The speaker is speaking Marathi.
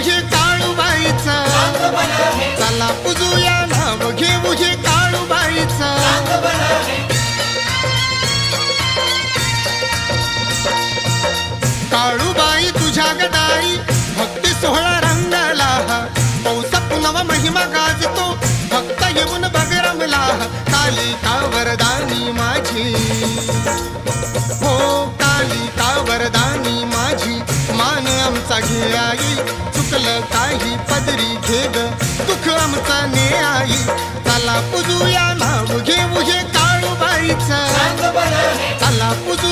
हे काळूबाईचा, चला पूजूया नाव घेऊ हे काळूबाईचा. काळूबाई तुझ्या गदाई भक्ती सोहळा रंगला, पौष पुनव महिमा गाजतो भक्त येऊन बघ रमला. कालिका वरदानी माझी, हो कालिका वरदानी माझी, मान आमचा घे आई. चुकलं काही पदरी घे ग, दुःख आमचा ने आई. चला पूजूया नाव घेऊ